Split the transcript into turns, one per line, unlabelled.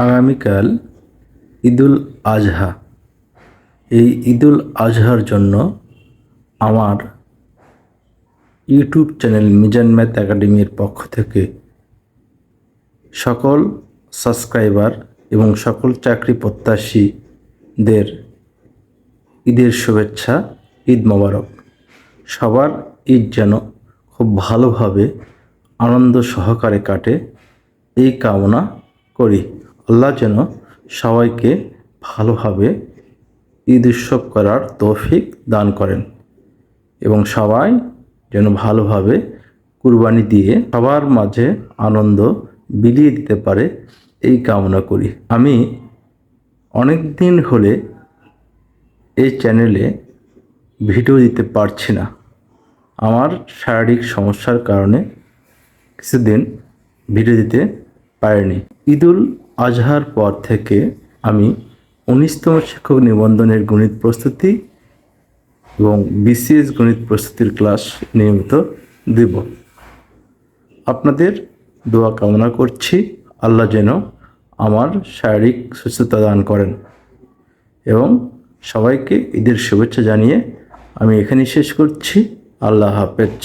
আগামীকাল ঈদুল আজহা। এই ঈদুল আজহার জন্য আমার ইউটিউব চ্যানেল মিজান ম্যাথ একাডেমির পক্ষ থেকে সকল সাবস্ক্রাইবার এবং সকল চাকরি প্রত্যাশীদের ঈদের শুভেচ্ছা, ঈদ মোবারক। সবার ঈদ যেন খুব ভালোভাবে আনন্দ সহকারে কাটে এই কামনা করি। আল্লাহ যেন সবাইকে ভালোভাবে ঈদ উৎসব করার তৌফিক দান করেন এবং সবাই যেন ভালোভাবে কুরবানি দিয়ে সবার মাঝে আনন্দ বিলিয়ে দিতে পারে এই কামনা করি। আমি অনেক দিন হলে এই চ্যানেলে ভিডিও দিতে পারছি না। আমার শারীরিক সমস্যার কারণে কিছুদিন ভিডিও দিতে পারিনি। ঈদুল আজহার পর থেকে আমি 19তম শিক্ষক নিবন্ধনের গণিত প্রস্তুতি এবং বিসিএস গণিত প্রস্তুতির ক্লাস নিয়মিত দেব। আপনাদের দোয়া কামনা করছি, আল্লাহ যেন আমার শারীরিক সুস্থতা দান করেন এবং সবাইকে ঈদের শুভেচ্ছা জানিয়ে আমি এখানেই শেষ করছি। আল্লাহ হাফেজ।